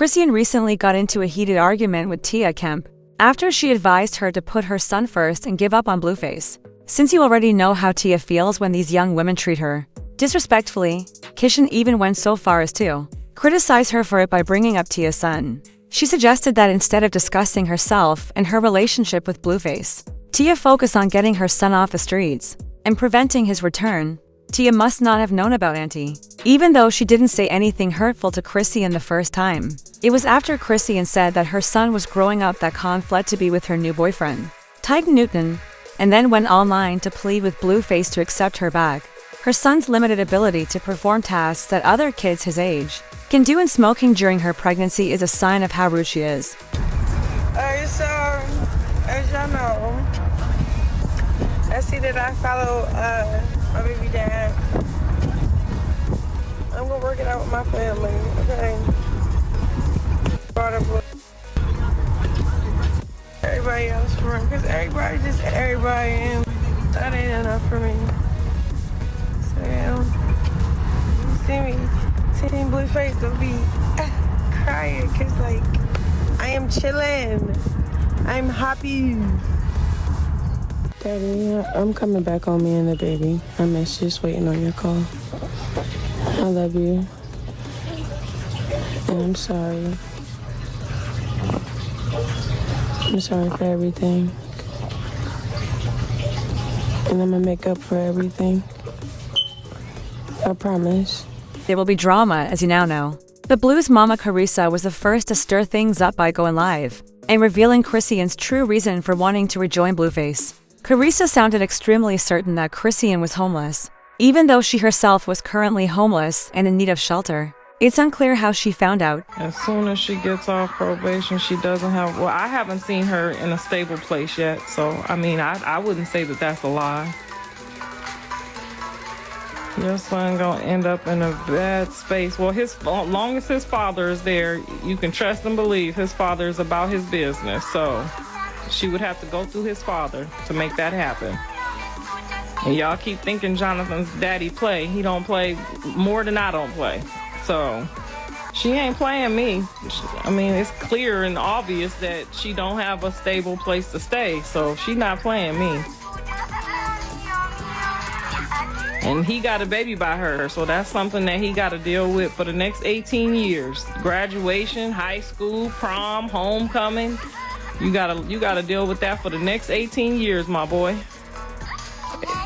Chrisean recently got into a heated argument with Kemp after she advised her to put her son first and give up on Blueface. Since you already know how Tia feels when these young women treat her disrespectfully, Chrisean even went so far as to criticize her for it by bringing up Tia's son. She suggested that instead of discussing herself and her relationship with Blueface, Tia focus on getting her son off the streets and preventing his return. Tia must not have known about Auntie, even though she didn't say anything hurtful to Chrisean the first time. It was after Chrisean said that her son was growing up that Khan fled to be with her new boyfriend, Titan Newton, and then went online to plead with Blueface to accept her back. Her son's limited ability to perform tasks that other kids his age can do, and smoking during her pregnancy is a sign of how rude she is. Alright, so, as y'all know, I see that I follow my baby dad. I'm gonna work it out with my family, okay? Brought up with everybody else for him, because everybody just everybody, and that ain't enough for me. So, you see me, seeing Blueface, don't be crying, because, like, I am chilling. I'm happy. Daddy, I'm coming back on me and the baby. I'm just waiting on your call. I love you. And I'm sorry. I'm sorry for everything. And I'm gonna make up for everything. I promise. There will be drama, as you now know. The Blues mama Carissa was the first to stir things up by going live and revealing Chrisean's true reason for wanting to rejoin Blueface. Carissa sounded extremely certain that Chrisean was homeless, even though she herself was currently homeless and in need of shelter. It's unclear how she found out. As soon as she gets off probation, she doesn't have, well, I haven't seen her in a stable place yet, so, I mean, I wouldn't say that that's a lie. Your son gonna end up in a bad space. Well, long as his father is there, you can trust and believe his father is about his business, so she would have to go through his father to make that happen. And y'all keep thinking Jonathan's daddy play. He don't play more than I don't play. So she ain't playing me. I mean, it's clear and obvious that she don't have a stable place to stay. So she's not playing me. And he got a baby by her. So that's something that he got to deal with for the next 18 years. Graduation, high school, prom, homecoming. You gotta deal with that for the next 18 years, my boy.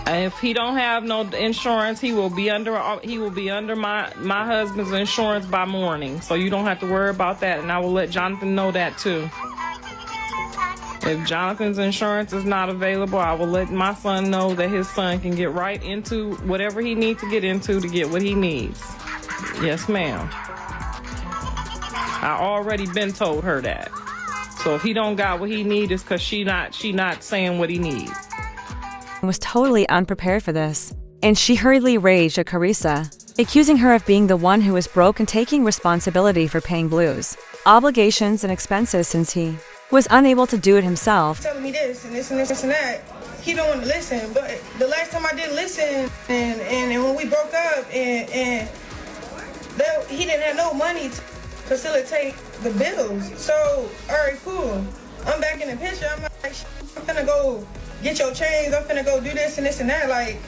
And if he don't have no insurance, he will be under my husband's insurance by morning. So you don't have to worry about that, and I will let Jonathan know that too. If Jonathan's insurance is not available, I will let my son know that his son can get right into whatever he needs to get into to get what he needs. Yes, ma'am. I already been told her that. So if he don't got what he needs, it's because she not saying what he needs. Was totally unprepared for this, and she hurriedly raged at Carissa, accusing her of being the one who was broke and taking responsibility for paying Blue's obligations and expenses since he was unable to do it himself. Telling me this and this and this and that. He don't want to listen, but the last time I did listen, and when we broke up, and he didn't have no money to facilitate the bills. So, all right, cool. I'm back in the picture. I'm like, I'm finna go get your chains. I'm finna go do this and this and that. Like,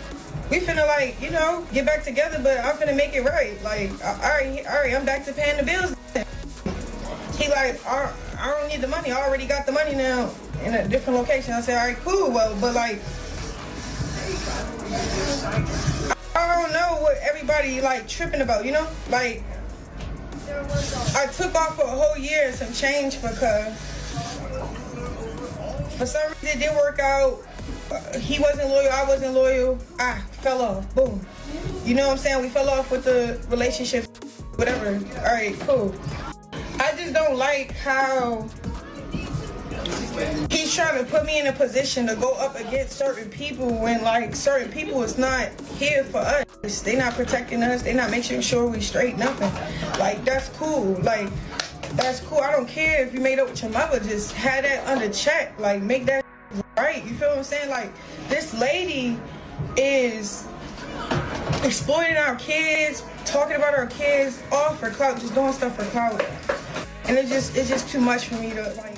we finna, like, you know, get back together, but I'm finna make it right. Like, all right, I'm back to paying the bills. He like, I don't need the money. I already got the money now in a different location. I said, all right, cool. Well, but like, I don't know what everybody like tripping about, you know? Like, I took off for a whole year and some change because for some reason it didn't work out. He wasn't loyal, I wasn't loyal. I fell off, boom. You know what I'm saying? We fell off with the relationship, whatever. All right, cool. I just don't like how he's trying to put me in a position to go up against certain people when, like, certain people is not here for us. They not protecting us. They not making sure we straight, nothing. Like, that's cool. Like, that's cool. I don't care if you made up with your mother. Just have that under check. Like, make that right. You feel what I'm saying? Like, this lady is exploiting our kids, talking about our kids, all for clout, just doing stuff for clout. and it's just too much for me to like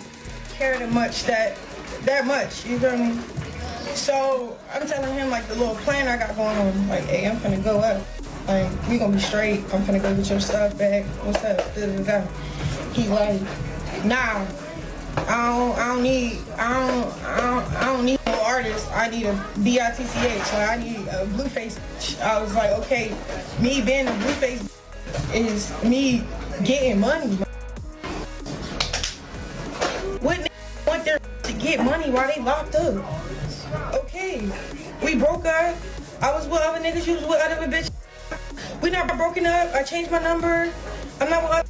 care that much. You feel me? So I'm telling him like the little plan I got going on. Like, hey, I'm finna go up. Like, we gonna be straight. I'm finna go get your stuff back. What's up? Da, da, da. He like, nah. I don't need no artist. I need a BITCH. Like, I need a Blueface. I was like, okay, me being a Blueface is me getting money. What niggas want their to get money while they locked up? Okay, we broke up. I was with other niggas. You was with other bitches. We not broken up. I changed my number. I'm not with other.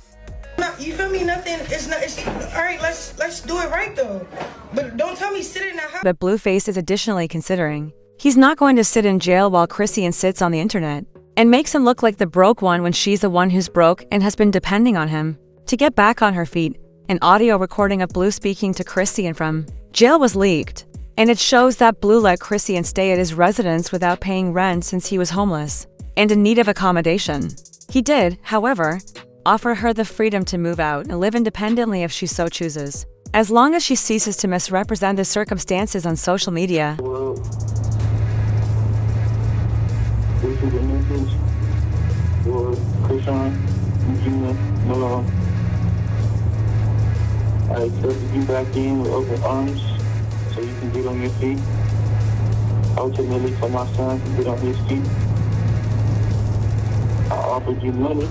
You feel me? Nothing. It's not. It's all right. Let's do it right though. But don't tell me sit in the house. But Blueface is additionally considering he's not going to sit in jail while Chrisean sits on the internet and makes him look like the broke one when she's the one who's broke and has been depending on him to get back on her feet. An audio recording of Blue speaking to Chrisean from jail was leaked, and it shows that Blue let Chrisean stay at his residence without paying rent since he was homeless and in need of accommodation. He did, however, offer her the freedom to move out and live independently if she so chooses, as long as she ceases to misrepresent the circumstances on social media. Well, this is a message for Chrisean, Gina, Malone. I accepted you back in with open arms so you can get on your feet. Ultimately, for my son to get on his feet, I offered you money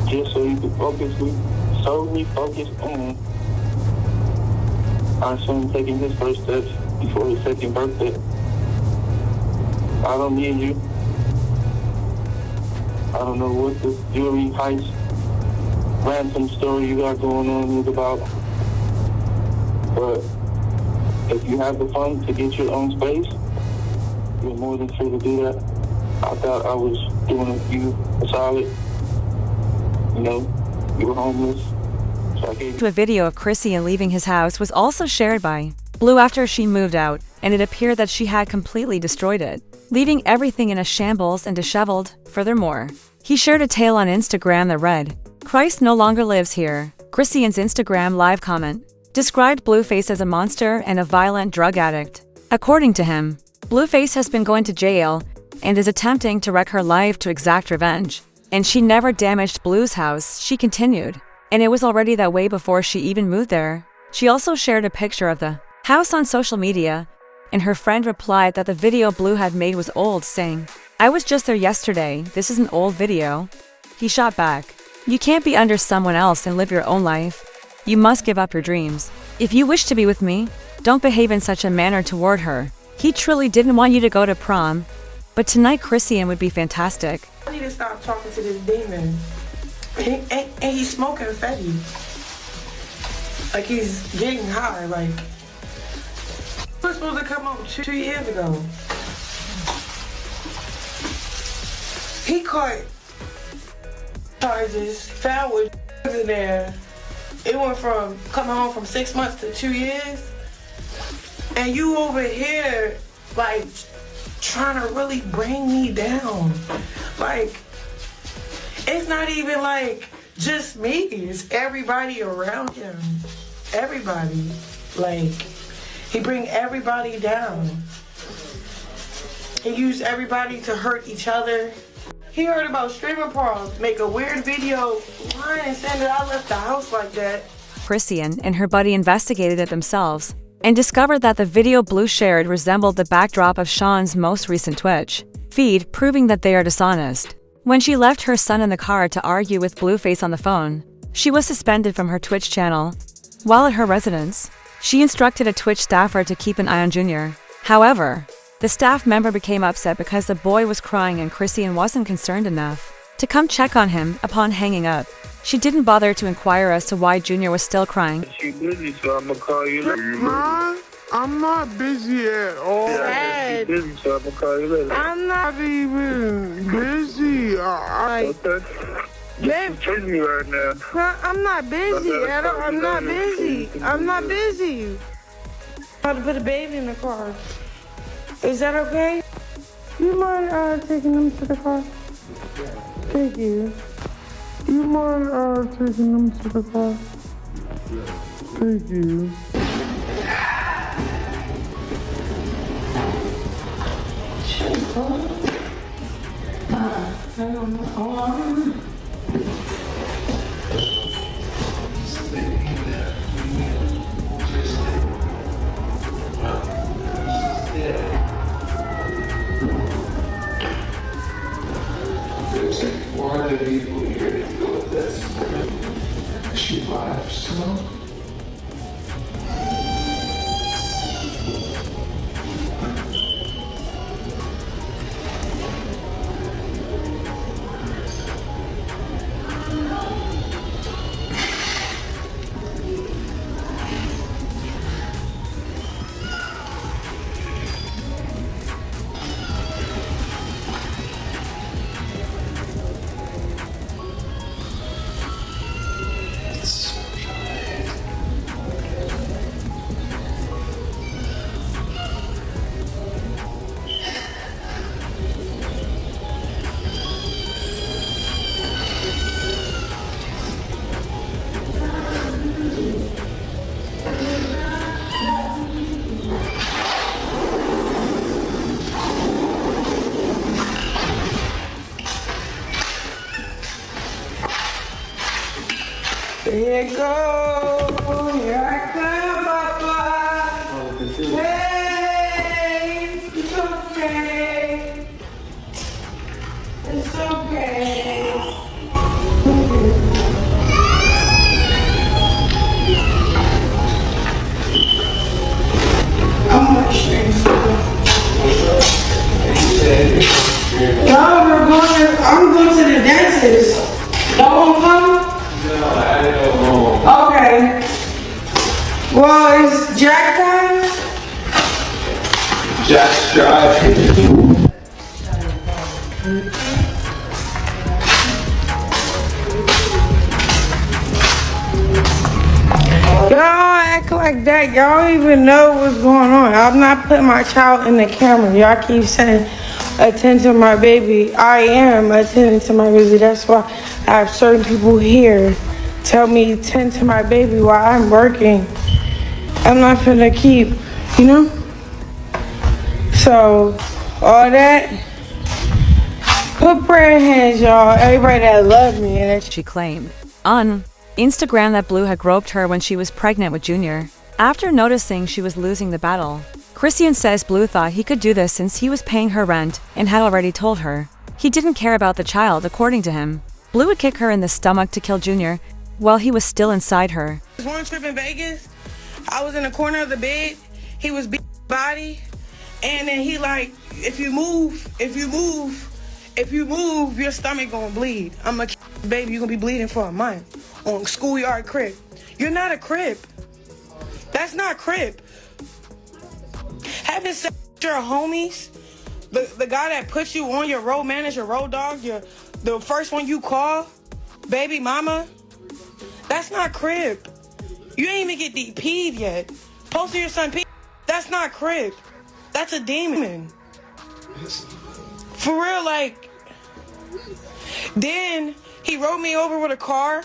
just so you could solely focus on our son taking his first steps before his second birthday. I don't need you. I don't know what this jewelry heist ransom story you got going on is about, but if you have the funds to get your own space, you're more than free to do that. I thought I was doing you a solid. You know, you were homeless, so I gave you A video of Chrisean leaving his house was also shared by Blue after she moved out, and it appeared that she had completely destroyed it, leaving everything in a shambles and disheveled. Furthermore, he shared a tale on Instagram that read, "Christ no longer lives here." Chrisean's Instagram live comment described Blueface as a monster and a violent drug addict. According to him, Blueface has been going to jail and is attempting to wreck her life to exact revenge. And she never damaged Blue's house, she continued. And it was already that way before she even moved there. She also shared a picture of the house on social media, and her friend replied that the video Blue had made was old, saying, "I was just there yesterday, this is an old video." He shot back, "You can't be under someone else and live your own life. You must give up your dreams. If you wish to be with me, don't behave in such a manner toward her." He truly didn't want you to go to prom, but tonight Chrisean would be fantastic. I need to stop talking to this demon. And he's smoking fatty. Like he's getting high. Like he was supposed to come out 2 years ago. He caught charges, found with in there. It went from coming home from 6 months to 2 years. And you over here like trying to really bring me down. Like, it's not even like just me, it's everybody around him. Everybody. Like, he bring everybody down. He used everybody to hurt each other. He heard about streaming pros, make a weird video, lying and saying that I left the house like that. Chrisean and her buddy investigated it themselves and discovered that the video Blue shared resembled the backdrop of Sean's most recent Twitch feed, proving that they are dishonest. When she left her son in the car to argue with Blueface on the phone, she was suspended from her Twitch channel. While at her residence, she instructed a Twitch staffer to keep an eye on Junior. However, the staff member became upset because the boy was crying and Chrisean wasn't concerned enough to come check on him. Upon hanging up, she didn't bother to inquire as to why Junior was still crying. She busy, so I'm gonna call you later. Huh? I'm not busy at all. Yeah, she busy, so I'm gonna call you later. I'm not even busy. Okay. Babe, You're me right now. I'm not busy at all. I'm not busy. I'm not busy. I'm about to put a baby in the car. Is that okay? You mind taking them to the car? Thank you. You mind taking them to the car? Thank you. There's like 400 people here to deal with this. She laughs, so. Here it goes. Here I come, Papa. Hey, it's okay. It's okay. How much strength? I'm going to the dentist. Y'all won't come? No, I don't know. Okay. Well, it's Jack time? Jack's driving. Y'all act like that. Y'all don't even know what's going on. I'm not putting my child in the camera. Y'all keep saying, attend to my baby. I am attending to my baby. That's why I have certain people here tell me attend to my baby while I'm working. I'm not finna keep, you know? So, all that, put prayer hands, y'all. Everybody that loves me. And She claimed on Instagram that Blue had groped her when she was pregnant with Junior. After noticing she was losing the battle, Chrisean says Blue thought he could do this since he was paying her rent and had already told her he didn't care about the child. According to him, Blue would kick her in the stomach to kill Junior while he was still inside her. One trip in Vegas, I was in the corner of the bed. He was beating my body, and then he like, if you move, your stomach gonna bleed. I'm a baby, you gonna be bleeding for a month on schoolyard crib. You're not a crib. That's not crib. Having sex with your homies, the guy that puts you on your road manager, road dog, the first one you call, baby mama, that's not crib. You ain't even get DP'd yet. Posting your son P, that's not crib. That's a demon. For real, like, then he rode me over with a car.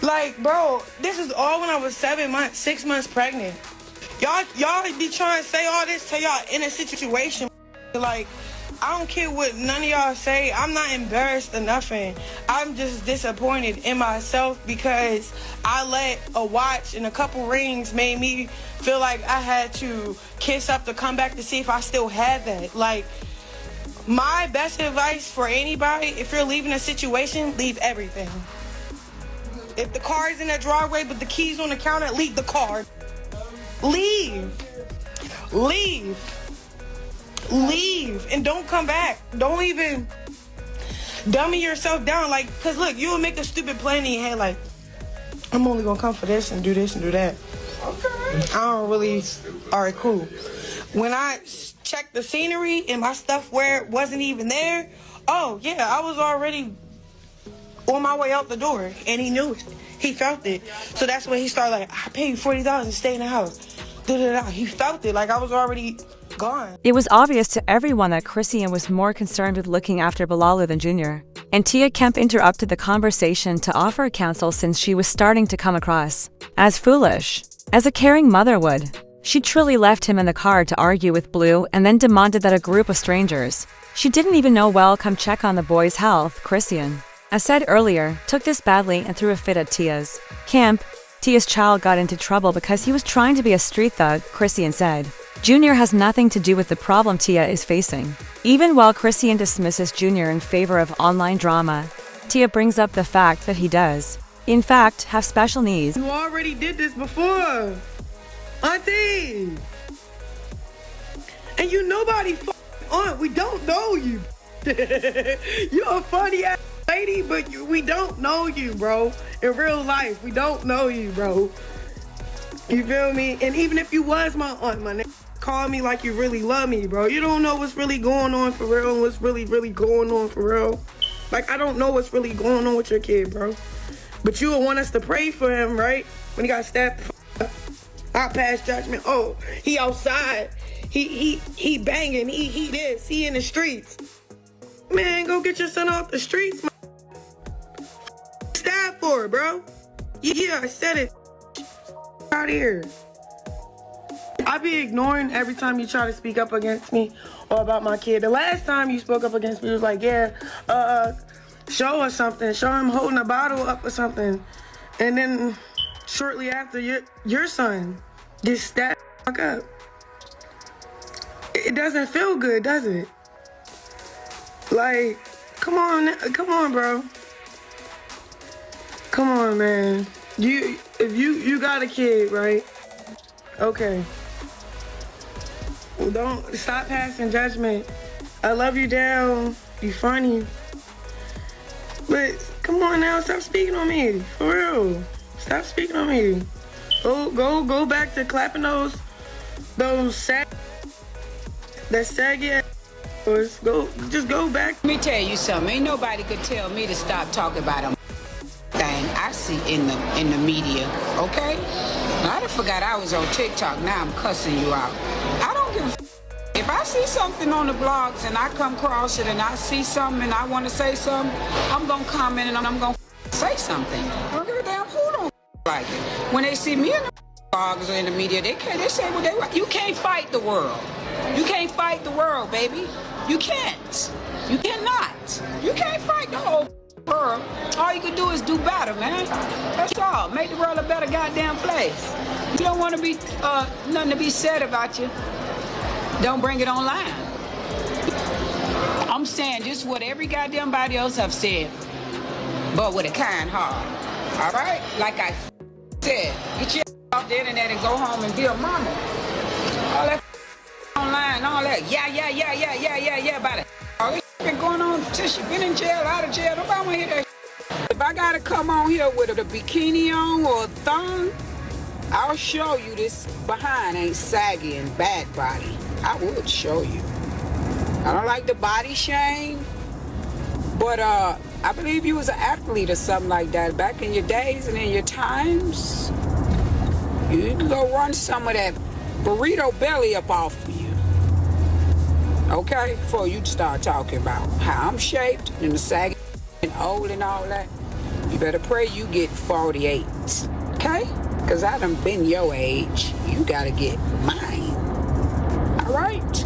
Like, bro, this is all when I was 6 months pregnant. Y'all be trying to say all this to y'all in a situation. Like, I don't care what none of y'all say. I'm not embarrassed or nothing. I'm just disappointed in myself because I let a watch and a couple rings made me feel like I had to kiss up to come back to see if I still had that. Like, my best advice for anybody, if you're leaving a situation, leave everything. If the car is in the driveway but the keys on the counter, leave the car. Leave. And don't come back. Don't even dummy yourself down. Like, cause look, you'll make a stupid plan in your head like, I'm only gonna come for this and do this and do that. Okay. I don't really, all right, cool. When I checked the scenery and my stuff where it wasn't even there, oh yeah, I was already on my way out the door, and he knew it. He felt it. So that's when he started like, I paid you $40 to stay in the house. He felt it like I was already gone. It was obvious to everyone that Chrisean was more concerned with looking after Balalu than Junior, and Tia Kemp interrupted the conversation to offer counsel since she was starting to come across as foolish, as a caring mother would. She truly left him in the car to argue with Blue and then demanded that a group of strangers she didn't even know well come check on the boy's health. Chrisean, as said earlier, took this badly and threw a fit at Tia's Kemp. Tia's child got into trouble because he was trying to be a street thug, Chrisean said. Junior has nothing to do with the problem Tia is facing. Even while Chrisean dismisses Junior in favor of online drama, Tia brings up the fact that he does, in fact, have special needs. You already did this before, Auntie. And you nobody aunt. We don't know you. You're a funny ass lady, but we don't know you, bro. In real life, we don't know you, bro. You feel me? And even if you was my aunt, my nigga, call me like you really love me, bro. You don't know what's really going on for real and what's really going on for real. Like, I don't know what's really going on with your kid, bro. But you would want us to pray for him, right? When he got stabbed, I pass judgment. Oh, he outside. He banging. He this. He in the streets. Man, go get your son off the streets, man. Stab for it, bro. Yeah, I said it. Out of here. I be ignoring every time you try to speak up against me or about my kid. The last time you spoke up against me was like, yeah, show us something. Show him holding a bottle up or something. And then shortly after, your son gets stabbed up. It doesn't feel good, does it? Like, come on, bro. Come on, man. If you got a kid, right? Okay. Well, don't stop passing judgment. I love you down. You funny. But come on now, stop speaking on me. For real. Stop speaking on me. Go back to clapping those saggy ass. Just go back. Let me tell you something. Ain't nobody could tell me to stop talking about them thing I see in the media. Okay? I done forgot I was on TikTok. Now I'm cussing you out. I don't give a if I see something on the blogs and I come across it and I see something and I want to say something, I'm gonna comment and I'm gonna say something. I don't give a damn who don't like it. When they see me in the blogs or in the media, they say what they want. You can't fight the world. You can't fight the world, baby. You can't. You cannot. You can't fight the whole world. All you can do is do better, man. That's all. Make the world a better goddamn place. You don't want to be nothing to be said about you. Don't bring it online. I'm saying just what every goddamn body else have said, but with a kind heart. All right? Like I said, get your off the internet and go home and be a mama. All that online, all that, yeah, about it. All this been going on since she been in jail, out of jail. Nobody want to hear that. If I gotta come on here with a bikini on or a thong, I'll show you this behind ain't saggy and bad body. I would show you. I don't like the body shame, but I believe you was an athlete or something like that back in your days and in your times. You can go run some of that burrito belly up off of you. Okay? Before you start talking about how I'm shaped and the saggy and old and all that, you better pray you get 48. Okay? Because I done been your age. You gotta get mine. All right?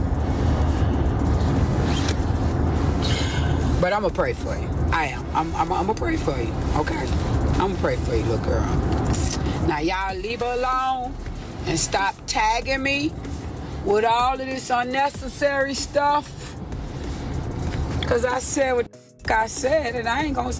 But I'm gonna pray for you. I am. I'm gonna pray for you. Okay? I'm gonna pray for you, little girl. Now, y'all leave her alone and stop tagging me with all of this unnecessary stuff. Because I said what I said, and I ain't gonna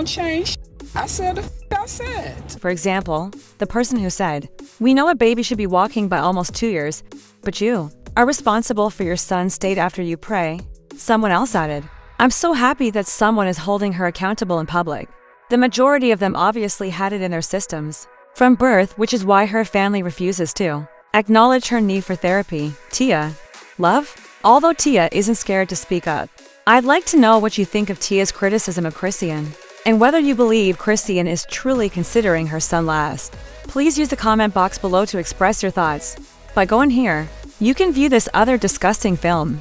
change. I said the I said. For example, the person who said, "We know a baby should be walking by almost 2 years, but you are responsible for your son's state after you pray." Someone else added, "I'm so happy that someone is holding her accountable in public." The majority of them obviously had it in their systems from birth, which is why her family refuses to acknowledge her need for therapy. Tia, love? Although Tia isn't scared to speak up, I'd like to know what you think of Tia's criticism of Chrisean, and whether you believe Chrisean is truly considering her son last. Please use the comment box below to express your thoughts. By going here, you can view this other disgusting film.